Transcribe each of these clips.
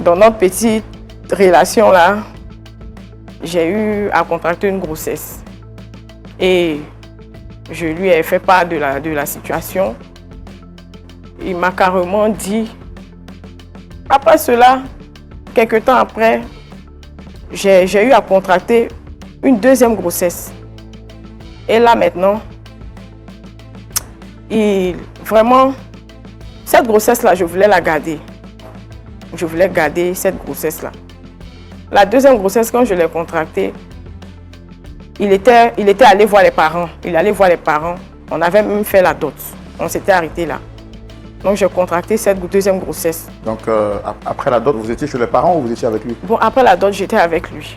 dans notre petite relation là, j'ai eu à contracter une grossesse. Et je lui ai fait part de la situation. Il m'a carrément dit, après cela, quelques temps après, j'ai eu à contracter une deuxième grossesse. Et là maintenant, vraiment, cette grossesse-là, je voulais la garder. Je voulais garder cette grossesse-là. La deuxième grossesse, quand je l'ai contractée, il était allé voir les parents. Il allait voir les parents. On avait même fait la dot. On s'était arrêté là. Donc, j'ai contracté cette deuxième grossesse. Donc, après la dot, vous étiez chez les parents ou vous étiez avec lui? Bon, après la dot, j'étais avec lui.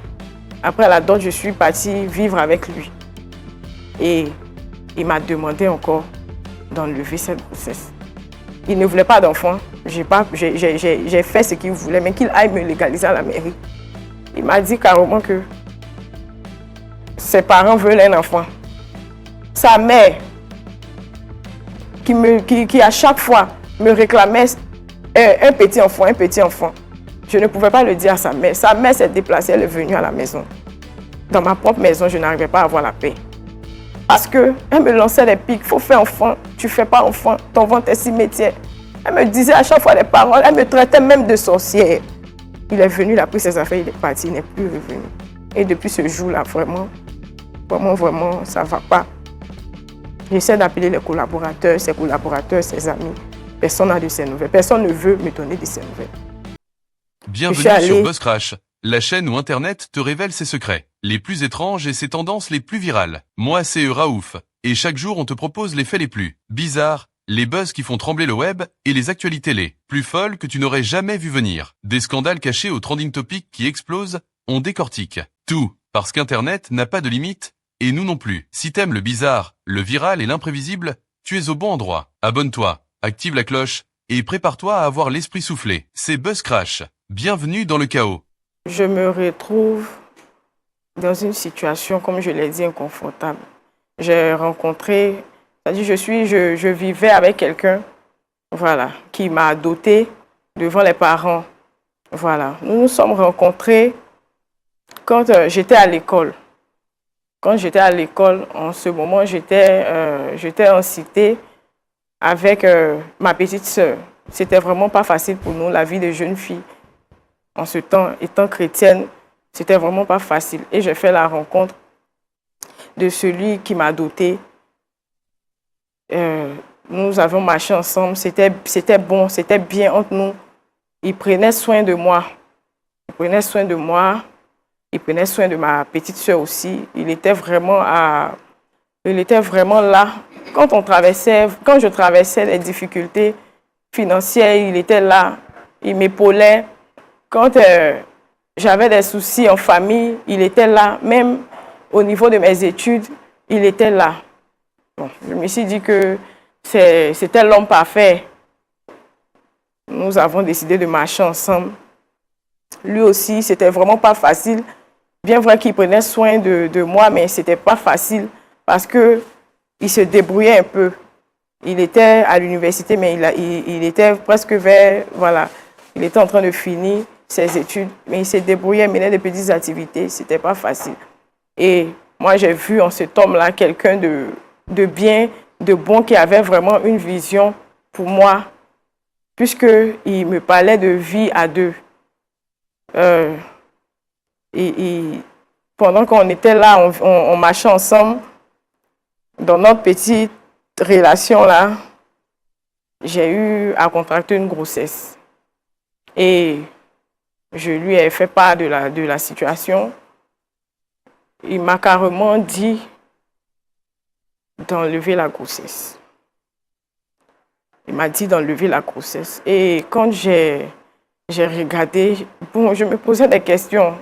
Après la dot, je suis partie vivre avec lui. Et il m'a demandé encore d'enlever cette grossesse. Il ne voulait pas d'enfant. J'ai fait ce qu'il voulait, mais qu'il aille me légaliser à la mairie. Il m'a dit carrément que ses parents veulent un enfant. Sa mère, qui à chaque fois me réclamait un petit enfant. Je ne pouvais pas le dire à sa mère. Sa mère s'est déplacée, elle est venue à la maison. Dans ma propre maison, je n'arrivais pas à avoir la paix. Parce qu'elle me lançait des pics. Il faut faire enfant, tu ne fais pas enfant, ton ventre est cimetière. Elle me disait à chaque fois des paroles, elle me traitait même de sorcière. Il est venu, il a pris ses affaires, il est parti, il n'est plus revenu. Et depuis ce jour-là, vraiment, ça ne va pas. J'essaie d'appeler les collaborateurs, ses amis. Personne n'a de ses nouvelles. Personne ne veut me donner de ses nouvelles. Bienvenue sur Buzzcrash, la chaîne où Internet te révèle ses secrets, les plus étranges et ses tendances les plus virales. Moi, c'est Raouf, et chaque jour, on te propose les faits les plus bizarres, les buzz qui font trembler le web et les actualités les plus folles que tu n'aurais jamais vu venir. Des scandales cachés aux trending topics qui explosent, on décortique tout, parce qu'Internet n'a pas de limite, et nous non plus. Si t'aimes le bizarre, le viral et l'imprévisible, tu es au bon endroit. Abonne-toi, active la cloche, et prépare-toi à avoir l'esprit soufflé. C'est Buzzcrash. Bienvenue dans le chaos. Je me retrouve dans une situation, comme je l'ai dit, inconfortable. J'ai rencontré, c'est-à-dire je vivais avec quelqu'un, voilà, qui m'a doté devant les parents. Voilà, nous nous sommes rencontrés quand j'étais à l'école. Quand j'étais à l'école, en ce moment, j'étais en cité avec ma petite sœur. C'était vraiment pas facile pour nous, la vie de jeune fille. En ce temps, étant chrétienne, c'était vraiment pas facile. Et j'ai fait la rencontre de celui qui m'a dotée. Nous avons marché ensemble, c'était bon, c'était bien entre nous. Il prenait soin de moi. Il prenait soin de moi. Il prenait soin de ma petite sœur aussi. Il était vraiment là. Quand je traversais les difficultés financières, il était là. Il m'épaulait. Quand j'avais des soucis en famille, il était là. Même au niveau de mes études, il était là. Bon, je me suis dit que c'était l'homme parfait. Nous avons décidé de marcher ensemble. Lui aussi, c'était vraiment pas facile. Bien vrai qu'il prenait soin de moi, mais c'était pas facile parce qu'il se débrouillait un peu. Il était à l'université, mais il était presque voilà, il était en train de finir ses études, mais il se débrouillait, menait des petites activités, c'était pas facile. Et moi, j'ai vu en cet homme-là quelqu'un de bien, de bon, qui avait vraiment une vision pour moi, puisqu'il me parlait de vie à deux. Pendant qu'on était là, on marchait ensemble, dans notre petite relation là, j'ai eu à contracter une grossesse. Et je lui ai fait part de la situation. Il m'a carrément dit d'enlever la grossesse. Il m'a dit d'enlever la grossesse. Et quand j'ai regardé, bon, je me posais des questions.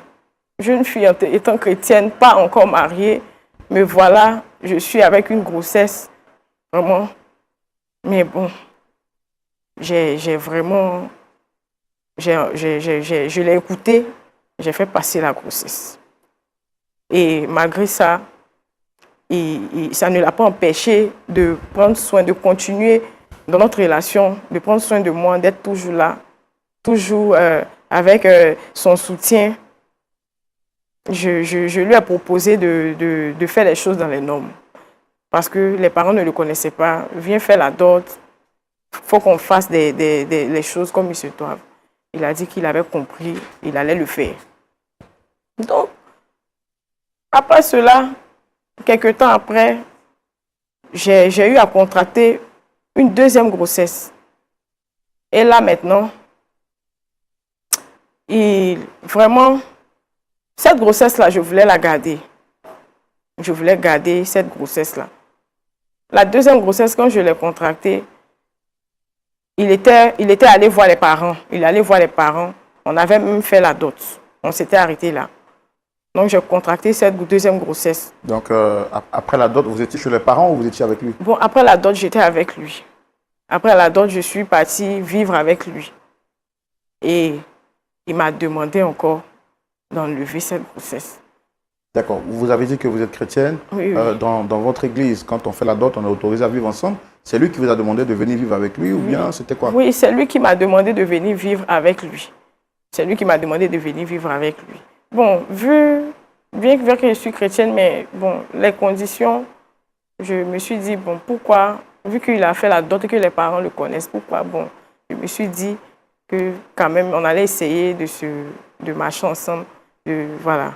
Jeune fille étant chrétienne, pas encore mariée, me voilà, je suis avec une grossesse, vraiment. Mais bon, je l'ai écouté, j'ai fait passer la grossesse. Et malgré ça, ça ne l'a pas empêché de prendre soin, de continuer dans notre relation, de prendre soin de moi, d'être toujours là, toujours avec son soutien, je lui ai proposé de faire les choses dans les normes. Parce que les parents ne le connaissaient pas. Viens faire la dot. Il faut qu'on fasse les choses comme il se doivent. Il a dit qu'il avait compris, il allait le faire. Donc, après cela, quelques temps après, j'ai eu à contracter une deuxième grossesse. Et là, maintenant, vraiment, cette grossesse-là, je voulais la garder. Je voulais garder cette grossesse-là. La deuxième grossesse, quand je l'ai contractée, il était allé voir les parents. Il allait voir les parents. On avait même fait la dot. On s'était arrêté là. Donc, j'ai contracté cette deuxième grossesse. Donc, après la dot, vous étiez chez les parents ou vous étiez avec lui? Bon, après la dot, j'étais avec lui. Après la dot, je suis partie vivre avec lui. Et il m'a demandé encore d'enlever cette grossesse. D'accord. Vous avez dit que vous êtes chrétienne. Oui, oui. Dans votre église, quand on fait la dot, on est autorisé à vivre ensemble. C'est lui qui vous a demandé de venir vivre avec lui ou bien c'était quoi? Oui, c'est lui qui m'a demandé de venir vivre avec lui. C'est lui qui m'a demandé de venir vivre avec lui. Bon, bien que je suis chrétienne, mais bon, les conditions, je me suis dit, bon, pourquoi, vu qu'il a fait la dot et que les parents le connaissent, pourquoi, bon, je me suis dit que quand même, on allait essayer de marcher ensemble, voilà.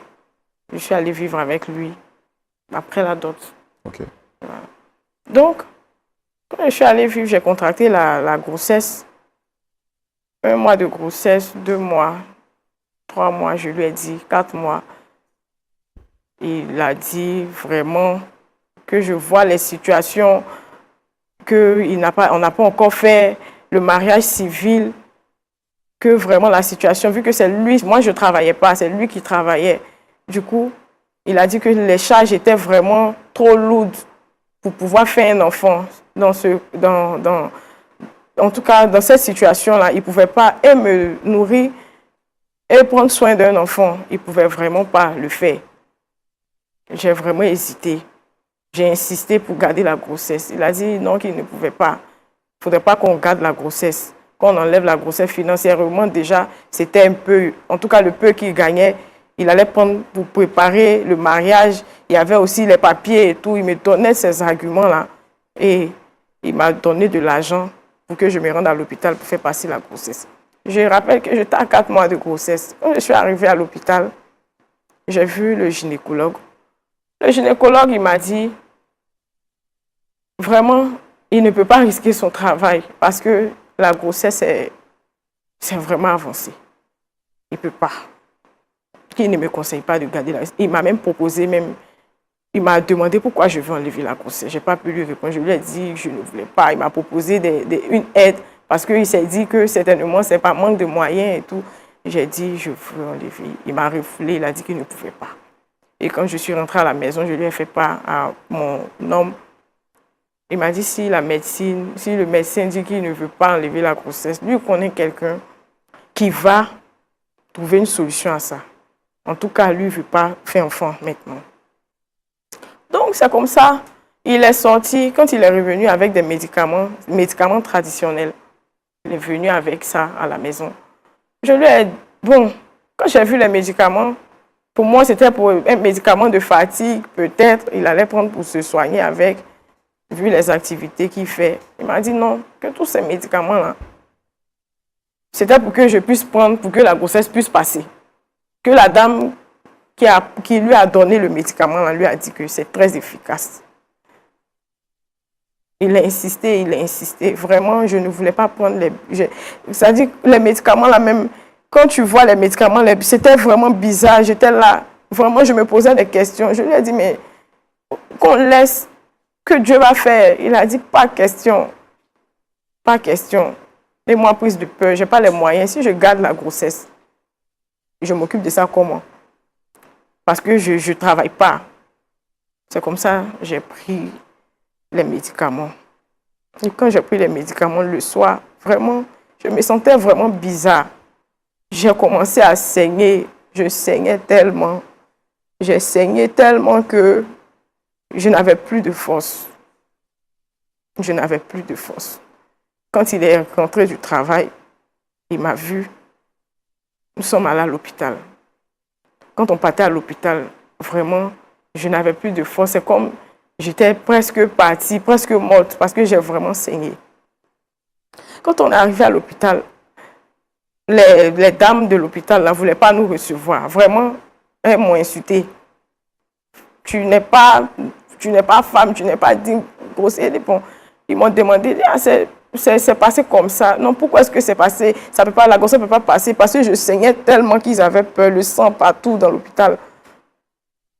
Je suis allée vivre avec lui après la dot. Ok. Voilà. Donc, quand je suis allée vivre, j'ai contracté la grossesse. 1 mois de grossesse, 2 mois, 3 mois, je lui ai dit, 4 mois. Il a dit vraiment que je vois les situations, qu'on n'a pas encore fait le mariage civil, que vraiment la situation, vu que c'est lui, moi je ne travaillais pas, c'est lui qui travaillait. Du coup, il a dit que les charges étaient vraiment trop lourdes pour pouvoir faire un enfant. En tout cas, dans cette situation-là, il ne pouvait pas et me nourrir et prendre soin d'un enfant. Il ne pouvait vraiment pas le faire. J'ai vraiment hésité. J'ai insisté pour garder la grossesse. Il a dit non, qu'il ne pouvait pas. Il ne faudrait pas qu'on garde la grossesse. Qu'on enlève la grossesse financièrement, déjà, c'était un peu, en tout cas le peu qu'il gagnait, il allait prendre pour préparer le mariage. Il y avait aussi les papiers et tout. Il me donnait ces arguments-là. Et il m'a donné de l'argent pour que je me rende à l'hôpital pour faire passer la grossesse. Je rappelle que j'étais à 4 mois de grossesse. Quand je suis arrivée à l'hôpital, j'ai vu le gynécologue. Le gynécologue, il m'a dit, vraiment, il ne peut pas risquer son travail parce que la grossesse, c'est vraiment avancé. Il ne peut pas. Il ne me conseille pas de garder la grossesse. Il m'a même proposé, il m'a demandé pourquoi je veux enlever la grossesse. Je n'ai pas pu lui répondre. Je lui ai dit que je ne voulais pas. Il m'a proposé une aide parce qu'il s'est dit que certainement, ce n'est pas manque de moyens et tout. J'ai dit, je veux enlever. Il m'a refoulé. Il a dit qu'il ne pouvait pas. Et quand je suis rentrée à la maison, je lui ai fait part à mon homme. Il m'a dit, si le médecin dit qu'il ne veut pas enlever la grossesse, lui connaît quelqu'un qui va trouver une solution à ça. En tout cas, lui ne veut pas faire enfant maintenant. Donc, c'est comme ça. Il est sorti, quand il est revenu avec des médicaments traditionnels, il est venu avec ça à la maison. Je lui ai dit, bon, quand j'ai vu les médicaments, pour moi, c'était pour un médicament de fatigue, peut-être, il allait prendre pour se soigner avec, vu les activités qu'il fait. Il m'a dit non, que tous ces médicaments-là, c'était pour que je puisse prendre, pour que la grossesse puisse passer. Que la dame qui lui a donné le médicament, là, lui a dit que c'est très efficace. Il a insisté. Vraiment, je ne voulais pas prendre c'est-à-dire les médicaments là même, quand tu vois les médicaments, c'était vraiment bizarre. J'étais là, vraiment, je me posais des questions. Je lui ai dit, mais qu'on laisse, que Dieu va faire. Il a dit, pas question. Pas question. Et moi, prise de peur, je n'ai pas les moyens. Si je garde la grossesse, je m'occupe de ça comment? Parce que je ne travaille pas. C'est comme ça que j'ai pris les médicaments. Et quand j'ai pris les médicaments le soir, vraiment, je me sentais vraiment bizarre. J'ai commencé à saigner. Je saignais tellement. J'ai saigné tellement que je n'avais plus de force. Je n'avais plus de force. Quand il est rentré du travail, il m'a vu. nous sommes allés à l'hôpital. Quand on partait à l'hôpital, vraiment, je n'avais plus de force. C'est comme j'étais presque partie, presque morte, parce que j'ai vraiment saigné. Quand on est arrivé à l'hôpital, les dames de l'hôpital ne voulaient pas nous recevoir. Vraiment, elles m'ont insulté. Tu n'es pas femme, tu n'es pas digne. Bon, ils m'ont demandé, c'est passé comme ça. Non, pourquoi est-ce que c'est passé? La grossesse ne peut pas passer parce que je saignais tellement qu'ils avaient peur, le sang partout dans l'hôpital.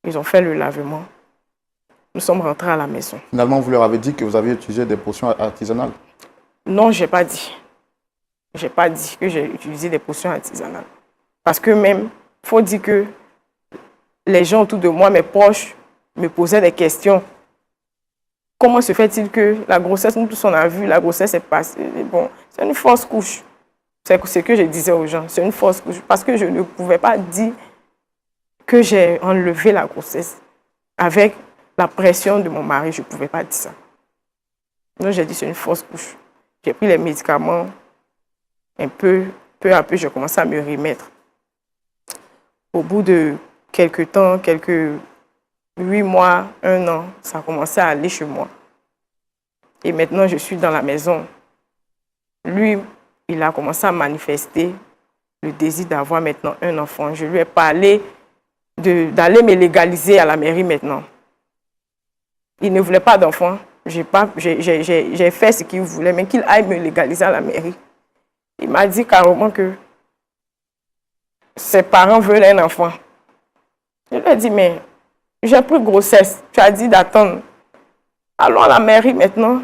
Ils ont fait le lavement. Nous sommes rentrés à la maison. Finalement, vous leur avez dit que vous aviez utilisé des potions artisanales? Non, je n'ai pas dit. Je n'ai pas dit que j'ai utilisé des potions artisanales. Parce que même, il faut dire que les gens autour de moi, mes proches, me posaient des questions. Comment se fait-il que la grossesse, nous tous on a vu, la grossesse est passée. Bon, c'est une fausse couche. C'est ce que je disais aux gens, c'est une fausse couche. Parce que je ne pouvais pas dire que j'ai enlevé la grossesse avec la pression de mon mari. Je ne pouvais pas dire ça. Donc j'ai dit c'est une fausse couche. J'ai pris les médicaments. Peu à peu, je commençais à me remettre. Au bout de quelques temps, 8 mois, 1 an, ça a commencé à aller chez moi. Et maintenant, je suis dans la maison. Lui, il a commencé à manifester le désir d'avoir maintenant un enfant. Je lui ai parlé d'aller me légaliser à la mairie maintenant. Il ne voulait pas d'enfant. J'ai fait ce qu'il voulait, mais qu'il aille me légaliser à la mairie. Il m'a dit carrément que ses parents veulent un enfant. Je lui ai dit, mais j'ai pris grossesse. Tu as dit d'attendre. Allons à la mairie maintenant.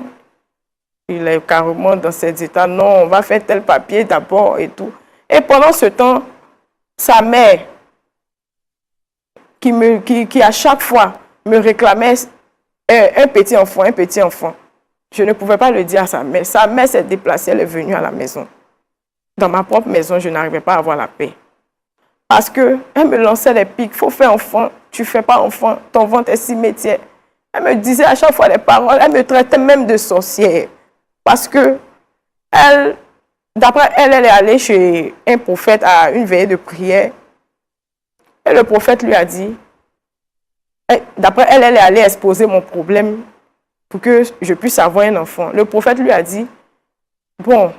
Il est carrément dans cet état. Non, on va faire tel papier d'abord et tout. Et pendant ce temps, sa mère, qui à chaque fois me réclamait un petit enfant, je ne pouvais pas le dire à sa mère. Sa mère s'est déplacée, elle est venue à la maison. Dans ma propre maison, je n'arrivais pas à avoir la paix. Parce qu'elle me lançait des pics. Il faut faire enfant. Tu ne fais pas enfant. Ton ventre est cimetière. Elle me disait à chaque fois des paroles. Elle me traitait même de sorcière. Parce que d'après elle, elle est allée chez un prophète à une veillée de prière. Et le prophète lui a dit, d'après elle, elle est allée exposer mon problème pour que je puisse avoir un enfant. Le prophète lui a dit, bon,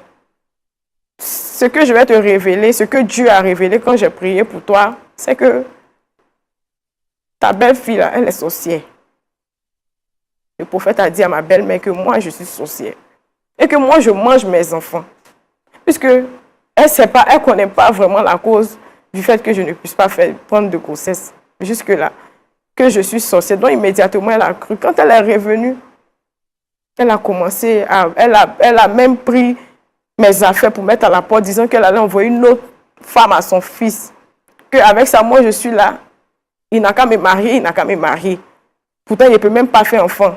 ce que je vais te révéler, ce que Dieu a révélé quand j'ai prié pour toi, c'est que ta belle-fille, là, elle est sorcière. Le prophète a dit à ma belle-mère que moi, je suis sorcière. Et que moi, je mange mes enfants. Puisque elle ne connaît pas vraiment la cause du fait que je ne puisse pas prendre de grossesse. Jusque-là, que je suis sorcière. Donc, immédiatement, elle a cru. Quand elle est revenue, elle a commencé à... Elle a même pris mes affaires pour mettre à la porte, disant qu'elle allait envoyer une autre femme à son fils. Qu'avec ça, moi, je suis là. Il n'a qu'à me marier, Pourtant, il ne peut même pas faire enfant.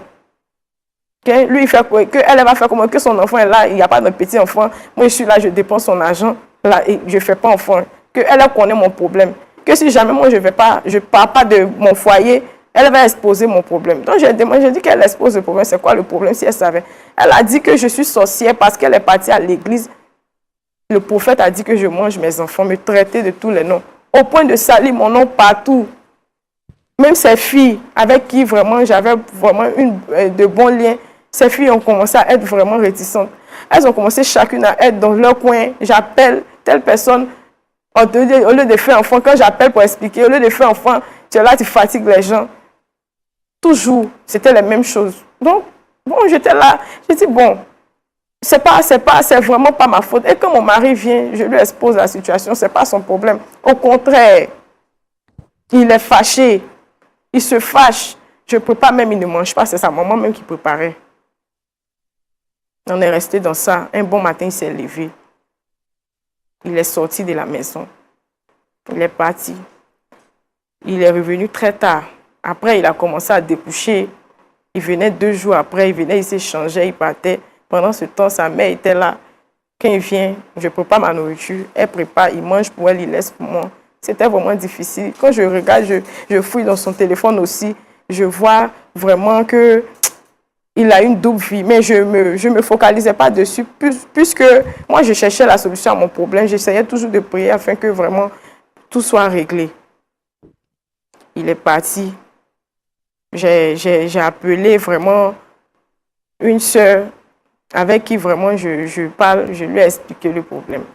Lui, elle va faire comment? Que son enfant est là, il n'y a pas de petit enfant. Moi, je suis là, je dépense son argent. Là, et je ne fais pas enfant. Elle connaît mon problème. Que si jamais moi, je ne parle pas de mon foyer, elle va exposer mon problème. Donc, j'ai dit qu'elle expose le problème. C'est quoi le problème si elle savait? Elle a dit que je suis sorcière parce qu'elle est partie à l'église. Le prophète a dit que je mange mes enfants, me traiter de tous les noms. Au point de salir mon nom partout. Même ces filles avec qui vraiment j'avais vraiment de bons liens, ces filles ont commencé à être vraiment réticentes. Elles ont commencé chacune à être dans leur coin. J'appelle telle personne, au lieu de faire enfant, quand j'appelle pour expliquer, au lieu de faire enfant, tu es là, tu fatigues les gens. Toujours, c'était les mêmes choses. Donc, bon, j'étais là, j'ai dit, bon, c'est vraiment pas ma faute. Et quand mon mari vient, je lui expose la situation, c'est pas son problème. Au contraire, il est fâché, il se fâche. Je ne peux pas même, il ne mange pas, c'est sa maman même qui préparait. On est resté dans ça. Un bon matin, il s'est levé. Il est sorti de la maison. Il est parti. Il est revenu très tard. Après, il a commencé à découcher. Il venait 2 jours après, il s'échangeait, il partait. Pendant ce temps, sa mère était là. Quand il vient, je prépare ma nourriture. Elle prépare, il mange pour elle, il laisse pour moi. C'était vraiment difficile. Quand je regarde, je fouille dans son téléphone aussi. Je vois vraiment que il a une double vie, mais je me focalisais pas dessus, puisque moi, je cherchais la solution à mon problème. J'essayais toujours de prier afin que vraiment tout soit réglé. Il est parti. J'ai appelé vraiment une sœur avec qui vraiment je parle, je lui ai expliqué le problème.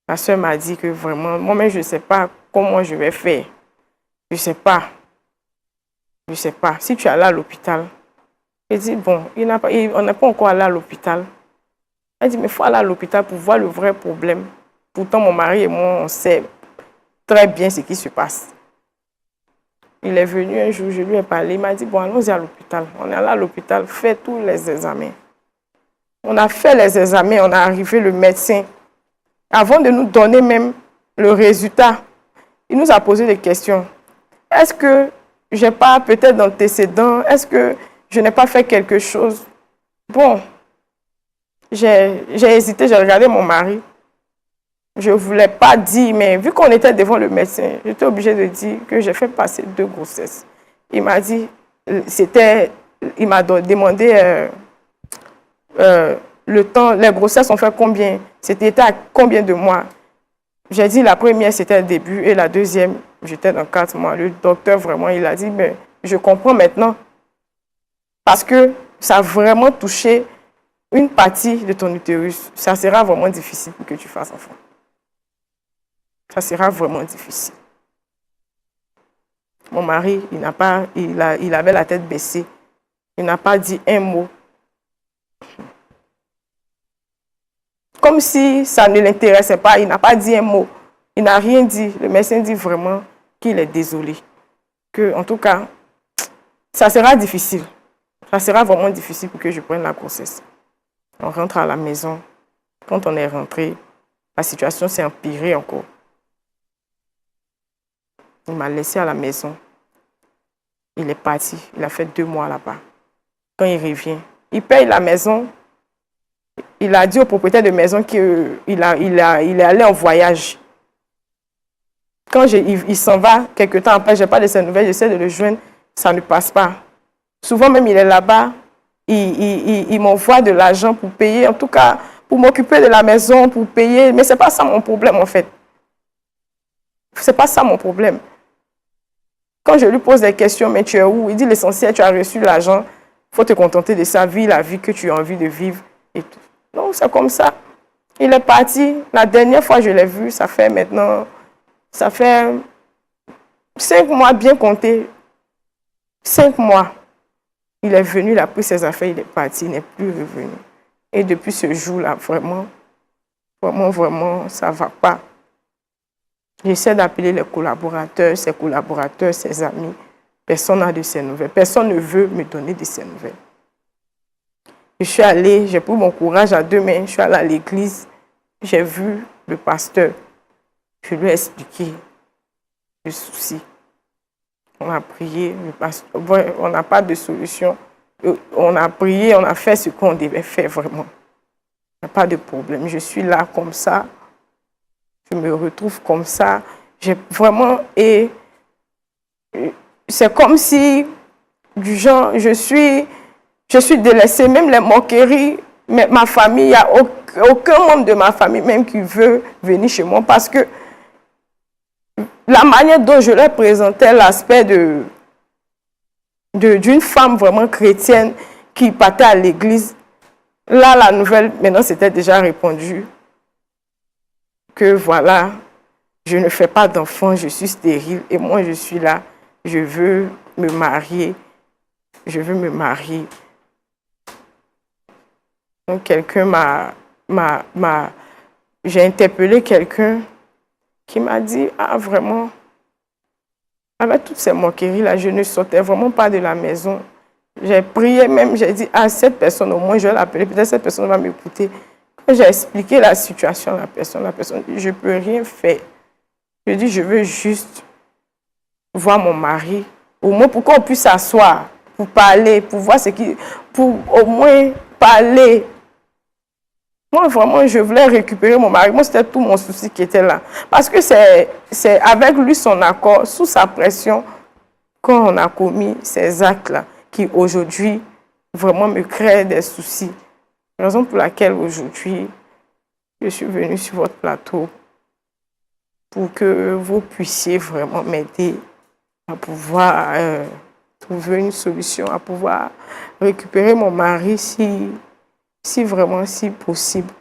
La sœur m'a dit que vraiment, moi-même, je ne sais pas comment je vais faire. Je ne sais pas. Je ne sais pas. Si tu es allé à l'hôpital, elle dit, bon, on n'est pas encore allé à l'hôpital. Elle dit, mais il faut aller à l'hôpital pour voir le vrai problème. Pourtant, mon mari et moi, on sait très bien ce qui se passe. Il est venu un jour, je lui ai parlé, il m'a dit, bon, allons-y à l'hôpital. On est allé à l'hôpital, fait tous les examens. On a fait les examens, on a arrivé le médecin. Avant de nous donner même le résultat, il nous a posé des questions. Est-ce que je n'ai pas peut-être d'antécédents? Est-ce que je n'ai pas fait quelque chose? Bon, j'ai hésité, j'ai regardé mon mari. Je ne voulais pas dire, mais vu qu'on était devant le médecin, j'étais obligée de dire que j'ai fait passer 2 grossesses. Il m'a dit, il m'a demandé le temps, les grossesses ont fait combien? C'était à combien de mois? J'ai dit la première, c'était le début, et la deuxième, j'étais dans 4 mois. Le docteur, vraiment, il a dit, mais je comprends maintenant. Parce que ça a vraiment touché une partie de ton utérus. Ça sera vraiment difficile pour que tu fasses enfant. Ça sera vraiment difficile. Mon mari, il avait la tête baissée. Il n'a pas dit un mot. Comme si ça ne l'intéressait pas, il n'a pas dit un mot. Il n'a rien dit. Le médecin dit vraiment qu'il est désolé. Que, en tout cas, ça sera difficile. Ça sera vraiment difficile pour que je prenne la grossesse. On rentre à la maison. Quand on est rentré, la situation s'est empirée encore. Il m'a laissé à la maison. Il est parti. Il a fait 2 mois là-bas. Quand il revient, il paye la maison. Il a dit au propriétaire de maison qu'il est allé en voyage. Quand il s'en va, quelques temps après, je n'ai pas de ses nouvelles, j'essaie de le joindre, ça ne passe pas. Souvent même, il est là-bas, il m'envoie de l'argent pour payer, en tout cas, pour m'occuper de la maison, pour payer. Mais ce n'est pas ça mon problème, en fait. Ce n'est pas ça mon problème. Quand je lui pose des questions, mais tu es où? Il dit l'essentiel, tu as reçu l'argent, il faut te contenter de sa vie, la vie que tu as envie de vivre. Et tout. Donc, c'est comme ça. Il est parti. La dernière fois que je l'ai vu, ça fait 5 mois bien comptés. 5 mois. Il est venu, il a pris ses affaires, il est parti, il n'est plus revenu. Et depuis ce jour-là, vraiment, ça ne va pas. J'essaie d'appeler les collaborateurs, ses amis. Personne n'a de ses nouvelles. Personne ne veut me donner de ses nouvelles. Je suis allée, j'ai pris mon courage à 2 mains, je suis allée à l'église, j'ai vu le pasteur. Je lui ai expliqué le souci. On a prié, le pasteur, on n'a pas de solution. On a prié, on a fait ce qu'on devait faire vraiment. Il n'y a pas de problème. Je suis là comme ça. Je me retrouve comme ça. J'ai vraiment... Et c'est comme si, du genre, je suis délaissée. Même les moqueries, ma famille, il n'y a aucun membre de ma famille même qui veut venir chez moi parce que la manière dont je leur présentais l'aspect d'une femme vraiment chrétienne qui partait à l'église, là, la nouvelle, maintenant, c'était déjà répondu que voilà, je ne fais pas d'enfant, je suis stérile et moi, je suis là, je veux me marier. Je veux me marier. Donc, j'ai interpellé quelqu'un qui m'a dit, ah vraiment, avec toutes ces moqueries-là, je ne sortais vraiment pas de la maison. J'ai prié même, j'ai dit, ah, cette personne, au moins, je vais l'appeler, peut-être cette personne va m'écouter. Quand j'ai expliqué la situation à la personne dit, je ne peux rien faire. Je dis, je veux juste voir mon mari, au moins pour qu'on puisse s'asseoir, pour parler, pour voir pour au moins parler. Moi, vraiment, je voulais récupérer mon mari. Moi, c'était tout mon souci qui était là. Parce que c'est avec lui son accord, sous sa pression, quand on a commis ces actes-là. qui aujourd'hui vraiment me crée des soucis. Raison pour laquelle aujourd'hui, je suis venue sur votre plateau pour que vous puissiez vraiment m'aider à pouvoir trouver une solution, à pouvoir récupérer mon mari si vraiment, si possible.